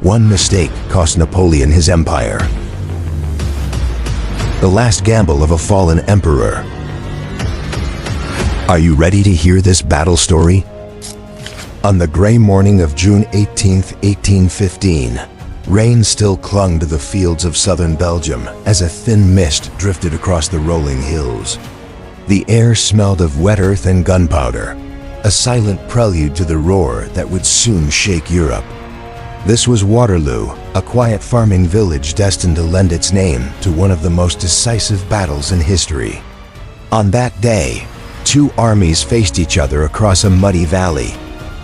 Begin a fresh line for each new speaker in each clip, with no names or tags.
One mistake cost Napoleon his empire. The last gamble of a fallen emperor. Are you ready to hear this battle story? On the gray morning of June 18, 1815, rain still clung to the fields of southern Belgium as a thin mist drifted across the rolling hills. The air smelled of wet earth and gunpowder, a silent prelude to the roar that would soon shake Europe. This was Waterloo, a quiet farming village destined to lend its name to one of the most decisive battles in history. On that day, two armies faced each other across a muddy valley.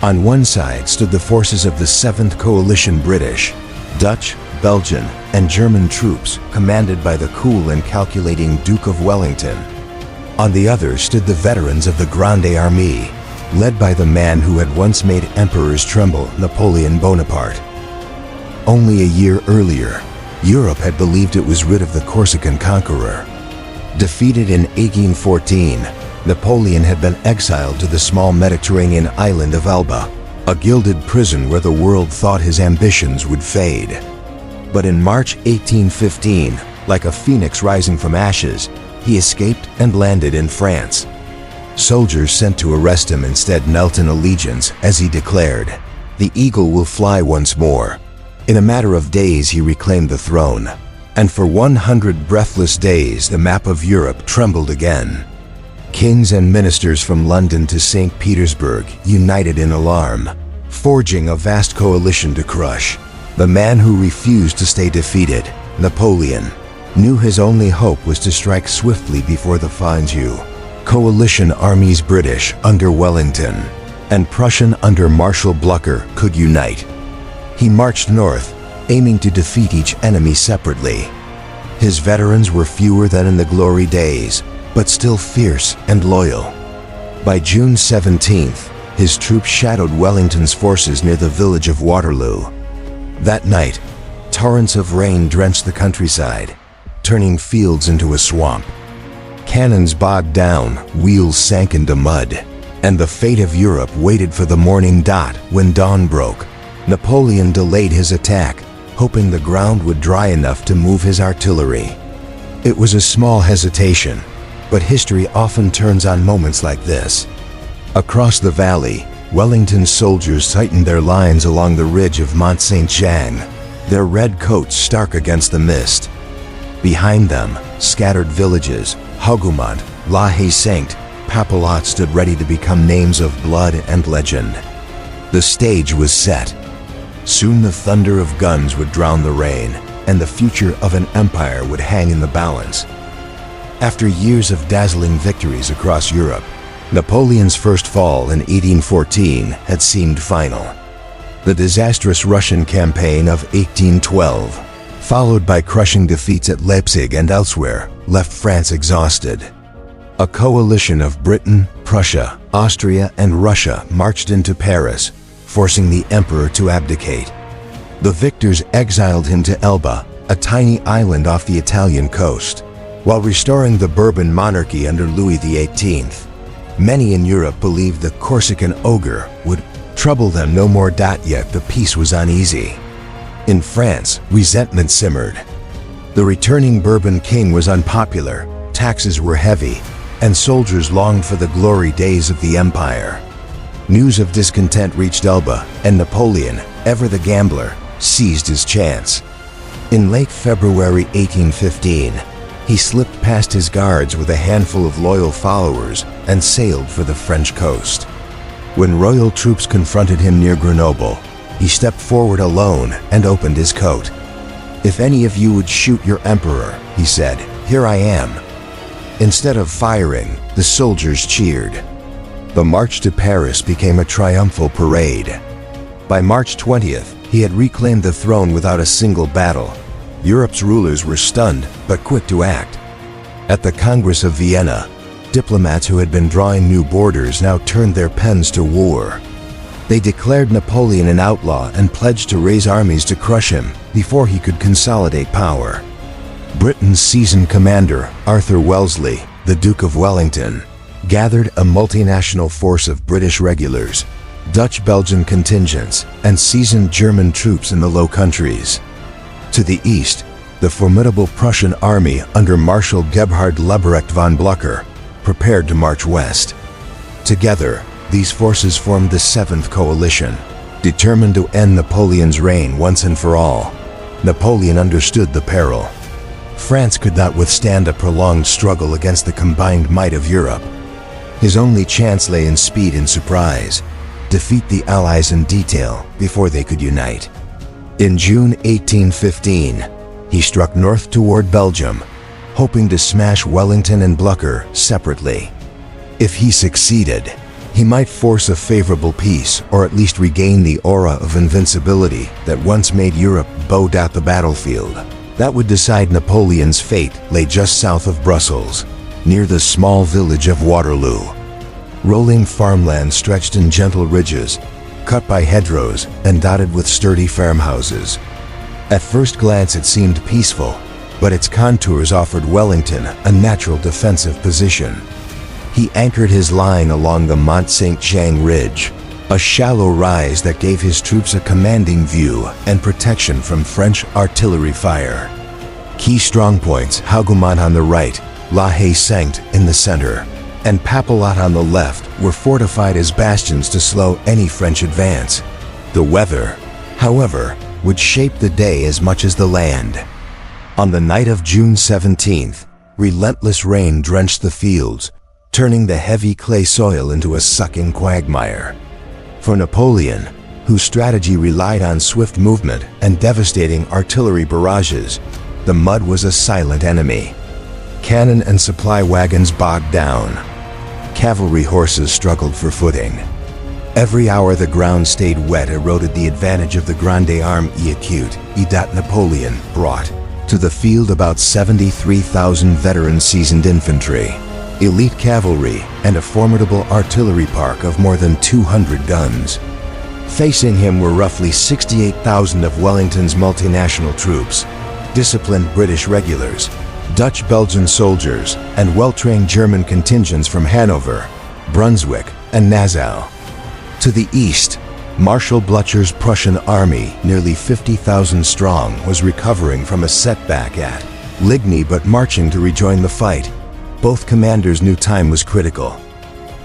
On one side stood the forces of the 7th Coalition British, Dutch, Belgian, and German troops commanded by the cool and calculating Duke of Wellington. On the other stood the veterans of the Grande Armée, led by the man who had once made emperors tremble, Napoleon Bonaparte. Only a year earlier, Europe had believed it was rid of the Corsican conqueror. Defeated in 1814, Napoleon had been exiled to the small Mediterranean island of Elba, a gilded prison where the world thought his ambitions would fade. But in March 1815, like a phoenix rising from ashes, he escaped and landed in France. Soldiers sent to arrest him instead knelt in allegiance as he declared, "The eagle will fly once more." In a matter of days he reclaimed the throne, and for 100 breathless days the map of Europe trembled again. Kings and ministers from London to St. Petersburg united in alarm, forging a vast coalition to crush. The man who refused to stay defeated, Napoleon, knew his only hope was to strike swiftly before the Fondue. Coalition armies British under Wellington and Prussian under Marshal Blücher could unite. He marched north, aiming to defeat each enemy separately. His veterans were fewer than in the glory days, but still fierce and loyal. By June 17th, his troops shadowed Wellington's forces near the village of Waterloo. That night, torrents of rain drenched the countryside, turning fields into a swamp. Cannons bogged down, wheels sank into mud, and the fate of Europe waited for the morning dot when dawn broke. Napoleon delayed his attack, hoping the ground would dry enough to move his artillery. It was a small hesitation, but history often turns on moments like this. Across the valley, Wellington's soldiers tightened their lines along the ridge of Mont Saint-Jean, their red coats stark against the mist. Behind them, scattered villages, Hougoumont, La Haye-Saint, Papelotte stood ready to become names of blood and legend. The stage was set. Soon the thunder of guns would drown the rain, and the future of an empire would hang in the balance. After years of dazzling victories across Europe, Napoleon's first fall in 1814 had seemed final. The disastrous Russian campaign of 1812, followed by crushing defeats at Leipzig and elsewhere, left France exhausted. A coalition of Britain, Prussia, Austria, and Russia marched into Paris, forcing the emperor to abdicate. The victors exiled him to Elba, a tiny island off the Italian coast, while restoring the Bourbon monarchy under Louis XVIII. Many in Europe believed the Corsican ogre would trouble them no more. Yet the peace was uneasy. In France, resentment simmered. The returning Bourbon king was unpopular, taxes were heavy, and soldiers longed for the glory days of the empire. News of discontent reached Elba, and Napoleon, ever the gambler, seized his chance. In late February 1815, he slipped past his guards with a handful of loyal followers and sailed for the French coast. When royal troops confronted him near Grenoble, he stepped forward alone and opened his coat. "If any of you would shoot your emperor," he said, "here I am." Instead of firing, the soldiers cheered. The march to Paris became a triumphal parade. By March 20th, he had reclaimed the throne without a single battle. Europe's rulers were stunned, but quick to act. At the Congress of Vienna, diplomats who had been drawing new borders now turned their pens to war. They declared Napoleon an outlaw and pledged to raise armies to crush him before he could consolidate power. Britain's seasoned commander, Arthur Wellesley, the Duke of Wellington, gathered a multinational force of British regulars. Dutch-Belgian contingents, and seasoned German troops in the Low Countries. To the east, the formidable Prussian army under Marshal Gebhard Leberecht von Blücher prepared to march west. Together, these forces formed the Seventh Coalition, determined to end Napoleon's reign once and for all. Napoleon understood the peril. France could not withstand a prolonged struggle against the combined might of Europe. His only chance lay in speed and surprise, defeat the Allies in detail before they could unite. In June 1815, he struck north toward Belgium, hoping to smash Wellington and Blücher separately. If he succeeded, he might force a favorable peace or at least regain the aura of invincibility that once made Europe bow down the battlefield. That would decide Napoleon's fate lay just south of Brussels, near the small village of Waterloo. Rolling farmland stretched in gentle ridges, cut by hedgerows and dotted with sturdy farmhouses. At first glance it seemed peaceful, but its contours offered Wellington a natural defensive position. He anchored his line along the Mont Saint-Jean Ridge, a shallow rise that gave his troops a commanding view and protection from French artillery fire. Key strongpoints, Hougoumont on the right, La Haye-Saint in the center, and Papelotte on the left, were fortified as bastions to slow any French advance. The weather, however, would shape the day as much as the land. On the night of June 17th, relentless rain drenched the fields, turning the heavy clay soil into a sucking quagmire. For Napoleon, whose strategy relied on swift movement and devastating artillery barrages, the mud was a silent enemy. Cannon and supply wagons bogged down. Cavalry horses struggled for footing. Every hour the ground stayed wet eroded the advantage of the Grande Arme Acute that Napoleon brought to the field about 73,000 veteran seasoned infantry, elite cavalry, and a formidable artillery park of more than 200 guns. Facing him were roughly 68,000 of Wellington's multinational troops, disciplined British regulars, Dutch-Belgian soldiers, and well-trained German contingents from Hanover, Brunswick, and Nassau. To the east, Marshal Blücher's Prussian army, nearly 50,000 strong, was recovering from a setback at Ligny but marching to rejoin the fight. Both commanders knew time was critical.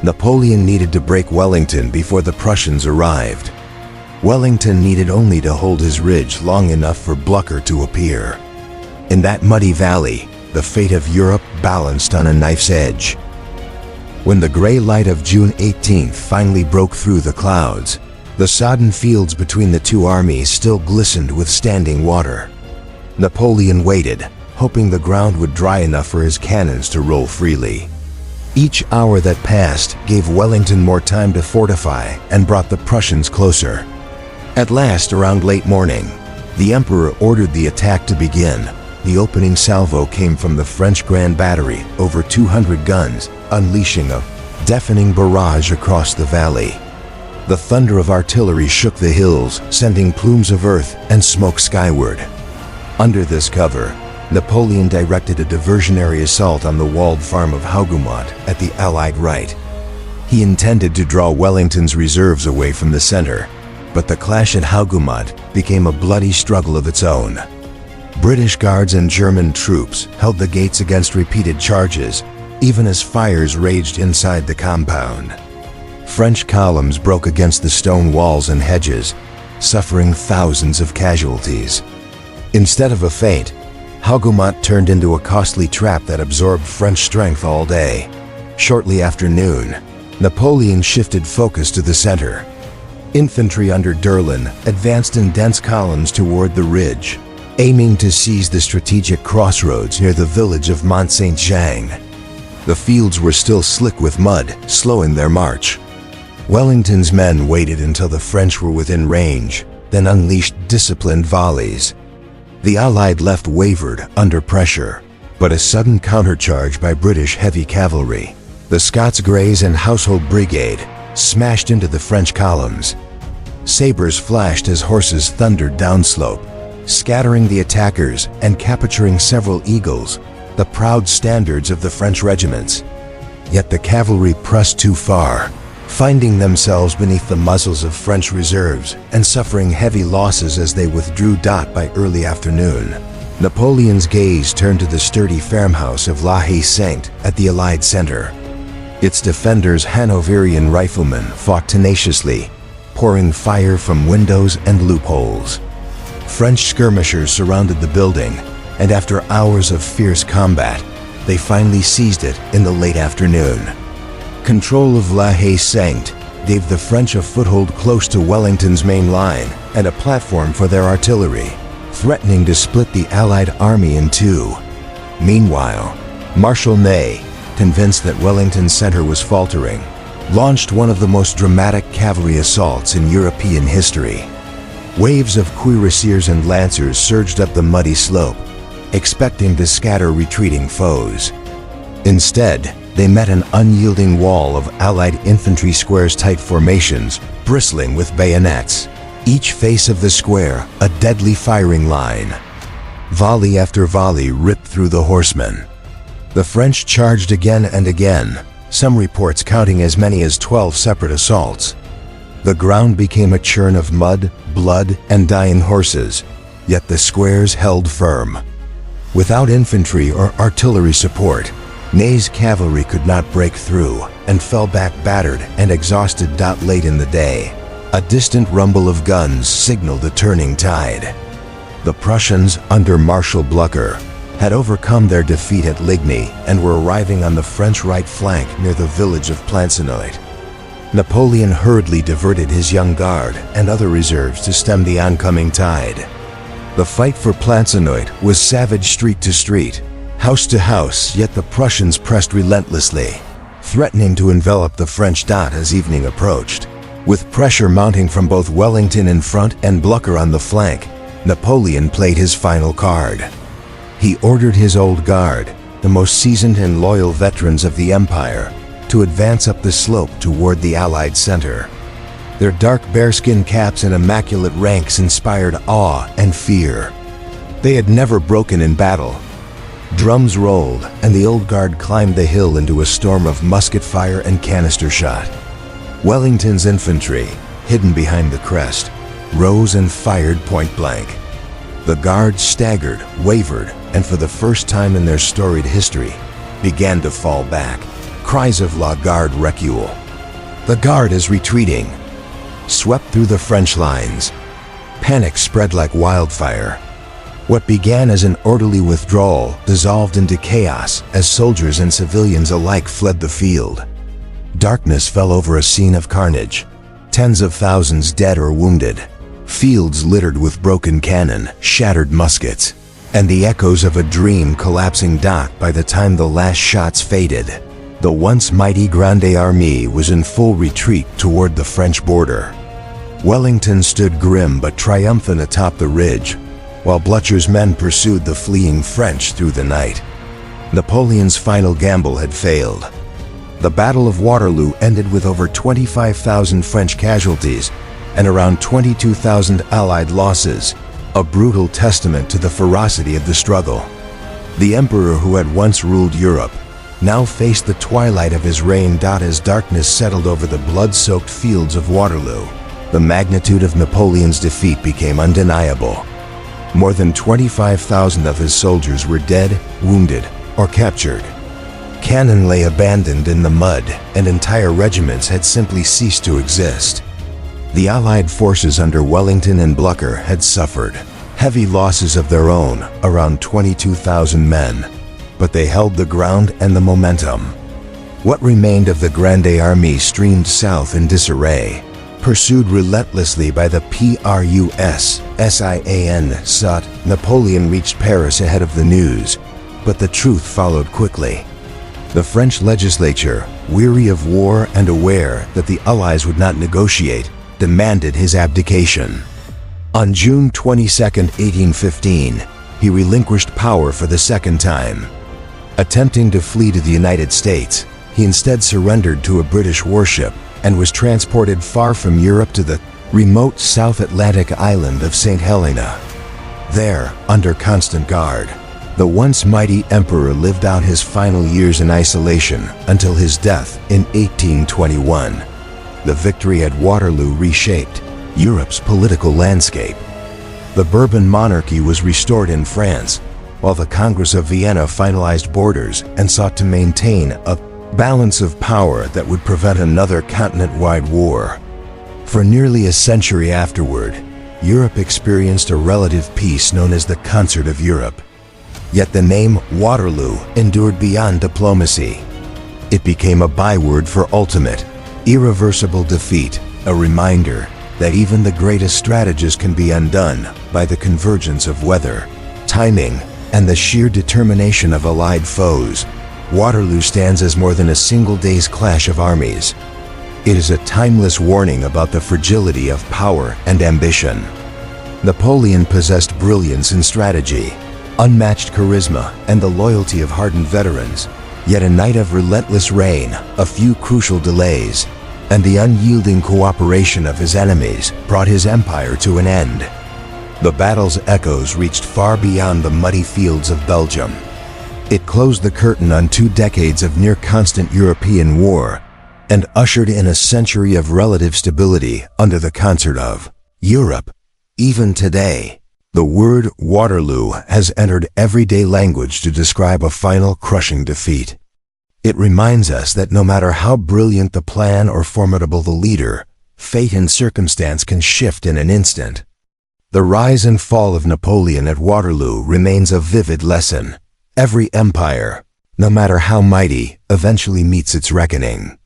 Napoleon needed to break Wellington before the Prussians arrived. Wellington needed only to hold his ridge long enough for Blücher to appear. In that muddy valley, the fate of Europe balanced on a knife's edge. When the gray light of June 18th finally broke through the clouds, the sodden fields between the two armies still glistened with standing water. Napoleon waited, hoping the ground would dry enough for his cannons to roll freely. Each hour that passed gave Wellington more time to fortify and brought the Prussians closer. At last, around late morning, the Emperor ordered the attack to begin. The opening salvo came from the French Grand Battery, over 200 guns, unleashing a deafening barrage across the valley. The thunder of artillery shook the hills, sending plumes of earth and smoke skyward. Under this cover, Napoleon directed a diversionary assault on the walled farm of Hougoumont at the Allied right. He intended to draw Wellington's reserves away from the center, but the clash at Hougoumont became a bloody struggle of its own. British guards and German troops held the gates against repeated charges, even as fires raged inside the compound. French columns broke against the stone walls and hedges, suffering thousands of casualties. Instead of a feint, Hougoumont turned into a costly trap that absorbed French strength all day. Shortly after noon, Napoleon shifted focus to the center. Infantry under Durlin advanced in dense columns toward the ridge, aiming to seize the strategic crossroads near the village of Mont Saint-Jean. The fields were still slick with mud, slowing their march. Wellington's men waited until the French were within range, then unleashed disciplined volleys. The Allied left wavered under pressure, but a sudden countercharge by British heavy cavalry, the Scots Greys and Household Brigade, smashed into the French columns. Sabers flashed as horses thundered downslope, scattering the attackers and capturing several eagles, the proud standards of the French regiments. Yet the cavalry pressed too far. finding themselves beneath the muzzles of French reserves and suffering heavy losses as they withdrew by early afternoon. Napoleon's gaze turned to the sturdy farmhouse of La Haye-Sainte at the Allied center. Its defenders, Hanoverian riflemen, fought tenaciously, pouring fire from windows and loopholes. French skirmishers surrounded the building, and after hours of fierce combat, they finally seized it in the late afternoon. Control of La Haye-Sainte gave the French a foothold close to Wellington's main line and a platform for their artillery, threatening to split the Allied army in two. Meanwhile, Marshal Ney, convinced that Wellington's center was faltering, launched one of the most dramatic cavalry assaults in European history. Waves of cuirassiers and lancers surged up the muddy slope, expecting to scatter retreating foes. Instead, they met an unyielding wall of Allied infantry squares-tight formations, bristling with bayonets. Each face of the square, a deadly firing line. Volley after volley ripped through the horsemen. The French charged again and again, some reports counting as many as 12 separate assaults. The ground became a churn of mud, blood, and dying horses, yet the squares held firm. Without infantry or artillery support, Ney's cavalry could not break through and fell back battered and exhausted. Late in the day, a distant rumble of guns signaled a turning tide. The Prussians, under Marshal Blücher, had overcome their defeat at Ligny and were arriving on the French right flank near the village of Plancenoit. Napoleon hurriedly diverted his young guard and other reserves to stem the oncoming tide. The fight for Plancenoit was savage street to street, house to house, yet the Prussians pressed relentlessly, threatening to envelop the French as evening approached. With pressure mounting from both Wellington in front and Blücher on the flank, Napoleon played his final card. He ordered his old guard, the most seasoned and loyal veterans of the empire, to advance up the slope toward the Allied center. Their dark bearskin caps and immaculate ranks inspired awe and fear. They had never broken in battle. Drums rolled, and the old guard climbed the hill into a storm of musket fire and canister shot. Wellington's infantry, hidden behind the crest, rose and fired point blank. The guard staggered, wavered, and for the first time in their storied history, began to fall back. Cries of "La Garde recule! The Guard is retreating!" swept through the French lines. Panic spread like wildfire. What began as an orderly withdrawal dissolved into chaos as soldiers and civilians alike fled the field. Darkness fell over a scene of carnage. Tens of thousands dead or wounded. Fields littered with broken cannon, shattered muskets, and the echoes of a dream collapsing by the time the last shots faded. The once mighty Grande Armée was in full retreat toward the French border. Wellington stood grim but triumphant atop the ridge, while Blücher's men pursued the fleeing French through the night. Napoleon's final gamble had failed. The Battle of Waterloo ended with over 25,000 French casualties and around 22,000 Allied losses, a brutal testament to the ferocity of the struggle. The emperor who had once ruled Europe now faced the twilight of his reign. As darkness settled over the blood-soaked fields of Waterloo, the magnitude of Napoleon's defeat became undeniable. More than 25,000 of his soldiers were dead, wounded, or captured. Cannon lay abandoned in the mud, and entire regiments had simply ceased to exist. The Allied forces under Wellington and Blücher had suffered heavy losses of their own, around 22,000 men, but they held the ground and the momentum. What remained of the Grande Armée streamed south in disarray, pursued relentlessly by the Prussian. Napoleon reached Paris ahead of the news, but the truth followed quickly. The French legislature, weary of war and aware that the Allies would not negotiate, demanded his abdication. On June 22, 1815, he relinquished power for the second time. Attempting to flee to the United States, he instead surrendered to a British warship and was transported far from Europe to the remote South Atlantic island of St. Helena. There, under constant guard, the once mighty emperor lived out his final years in isolation until his death in 1821. The victory at Waterloo reshaped Europe's political landscape. The Bourbon monarchy was restored in France, while the Congress of Vienna finalized borders and sought to maintain a balance of power that would prevent another continent-wide war. For nearly a century afterward, Europe experienced a relative peace known as the Concert of Europe. Yet the name Waterloo endured beyond diplomacy. It became a byword for ultimate, irreversible defeat, a reminder that even the greatest strategies can be undone by the convergence of weather, timing, and the sheer determination of allied foes. Waterloo stands as more than a single day's clash of armies. It is a timeless warning about the fragility of power and ambition. Napoleon possessed brilliance in strategy, unmatched charisma, and the loyalty of hardened veterans. Yet a night of relentless rain, a few crucial delays, and the unyielding cooperation of his enemies brought his empire to an end. The battle's echoes reached far beyond the muddy fields of Belgium. It closed the curtain on 2 decades of near-constant European war and ushered in a century of relative stability under the concert of Europe. Even today, the word Waterloo has entered everyday language to describe a final crushing defeat. It reminds us that no matter how brilliant the plan or formidable the leader, fate and circumstance can shift in an instant. The rise and fall of Napoleon at Waterloo remains a vivid lesson. Every empire, no matter how mighty, eventually meets its reckoning.